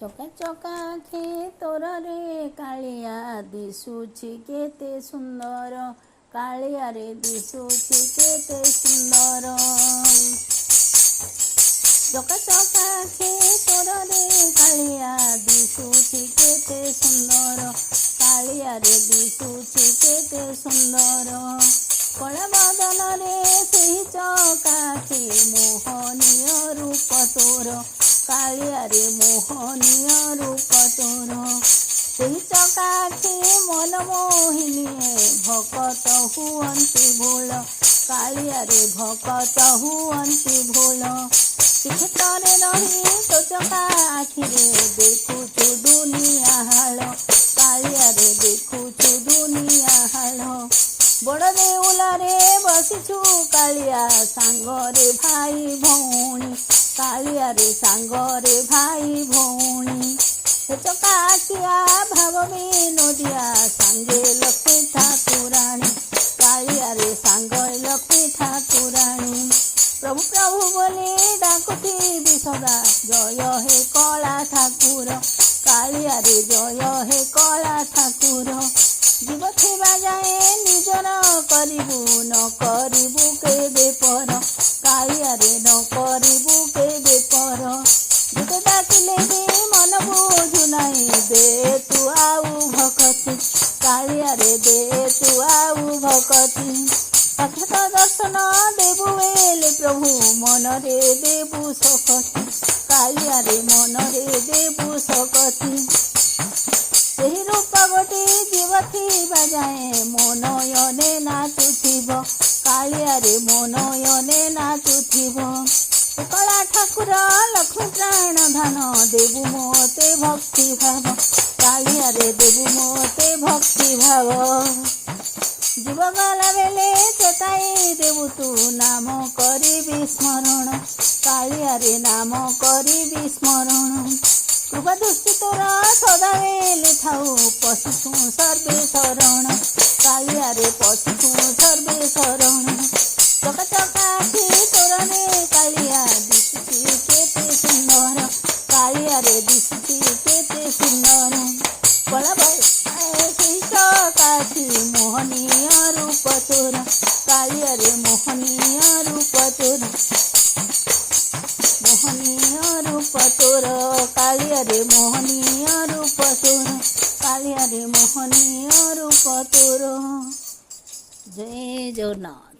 ଚକା ଚକା ଆଖି ତୋରରେ କାଳିଆ ଦିଶୁଛି କେତେ ସୁନ୍ଦର, କାଳିଆରେ ଦିଶୁଛି କେତେ ସୁନ୍ଦର। ଚକା ଚକା ଆଖି ତୋରରେ କାଳିଆ ଦିଶୁଛି କେତେ ସୁନ୍ଦର, କାଳିଆରେ ଦିଶୁଛି କେତେ ସୁନ୍ଦର। କଳା ବଦନରେ ସେହି ଚକା ଆଖି ମୋହନୀୟ ରୂପ ତୋର, କାଳିଆରେ ମୋହନୀୟ ରୂପ ତୋର। ସେହି ଚକା ଆଖି ମନ ମୋହିନିଏ ଭକତ ହୁଅନ୍ତି ଭୋଳ, କାଳିଆରେ ଭକତ ହୁଅନ୍ତି ଭୋଳ। କ୍ଷେତରେ ରହି ତୋ ଚକା ଆଖିରେ ଦେଖୁଛୁ ଦୁନିଆ ହାଳ, କାଳିଆରେ ଦେଖୁଛୁ ଦୁନିଆ ହାଳ। ବଡ଼ ଦେଉଳରେ ବସିଛୁ କାଳିଆ ସାଙ୍ଗରେ ଭାଇ ଭଉଣୀ, କାଳିଆରେ ସାଙ୍ଗରେ ଭାଇ ଭଉଣୀ। ସେ ଚକା ଆଖିଆ ଭାବ ବିନୋଦିଆ ସାଙ୍ଗେ ଲକ୍ଷ୍ମୀ ଠାକୁରାଣୀ, କାଳିଆରେ ସାଙ୍ଗ ଲକ୍ଷ୍ମୀ ଠାକୁରାଣୀ। ପ୍ରଭୁ ପ୍ରଭୁ ବୋଲି ଡାକୁଥିବି ସଦା, ଜୟ ହେ କଳା ଠାକୁର, କାଳିଆରେ ଜୟ ହେ କଳା ଠାକୁର। ଜୀବ ଥିବା ଯାଏ ନିଜର କରିବୁ, ନ କରିବୁ କେବେ ପର, କାଳିଆରେ ନ କରିବୁ କେବେ ପର। ଯେତେ ଡାକିଲେ ବି ମନ ବୁଝୁ ନାହିଁ, ଦେ ତୁ ଆଉ ଭକତି, କାଳିଆରେ ଦେ ତୁ ଆଉ ଭକତି। ସାକ୍ଷାତ ଦର୍ଶନ ଦେବୁ ହେଲେ ପ୍ରଭୁ ମନରେ ଦେବୁ ଶକତି, କାଳିଆରେ ମନରେ ଦେବୁ ଶକତି। ସେହି ରୂପ ଗୋଟି ଜୀବ ଥିବା ଯାଏ ମୋ ନୟନେ ନାଚୁଥିବ, କାଳିଆରେ ମୋ ନୟନେ ନାଚୁଥିବ। କଳା ଠାକୁର ଲକ୍ଷ୍ମୀ ପ୍ରାଣ ଧନ ଦେବୁ ମୋତେ ଭକ୍ତି ଭାବ, କାଳିଆରେ ଦେବୁ ମୋତେ ଭକ୍ତି ଭାବ। ଜୀବ ଗଲା ବେଲେ ଚେତାଇ ଦେବୁ ତୁ ନାମ କରିବି ସ୍ମରଣ, କାଳିଆରେ ନାମ କରିବି ସ୍ମରଣ। କୃପା ଦୃଷ୍ଟି ତୋର ସଦାବେଳେ ଥାଉ, ପଶିଛୁ ସର୍ବେ ଶରଣ, କାଳିଆରେ ପଶିଛୁ ସର୍ବେ ଶରଣ। ଚକା ଚକା ଆଖି ତୋରରେ କାଳିଆ ଦିଶୁଛି କେତେ ସୁନ୍ଦର, କାଳିଆରେ ଦିଶୁଛି କେତେ ସୁନ୍ଦର। କଳା ସେହି ଚକା ଆଖି ମୋହନୀୟ ରୂପ ତୋର, କାଳିଆରେ ମୋହନୀୟ ରୂପ ତୋର, ମୋହନୀୟ ରୂପ ତୋର, କାଳିଆରେ ମୋହନୀୟ ରୂପ ତୋର, କାଳିଆରେ ମୋହନୀୟ ରୂପ ତୋର। ଜୟ ଜଗନ୍ନାଥ।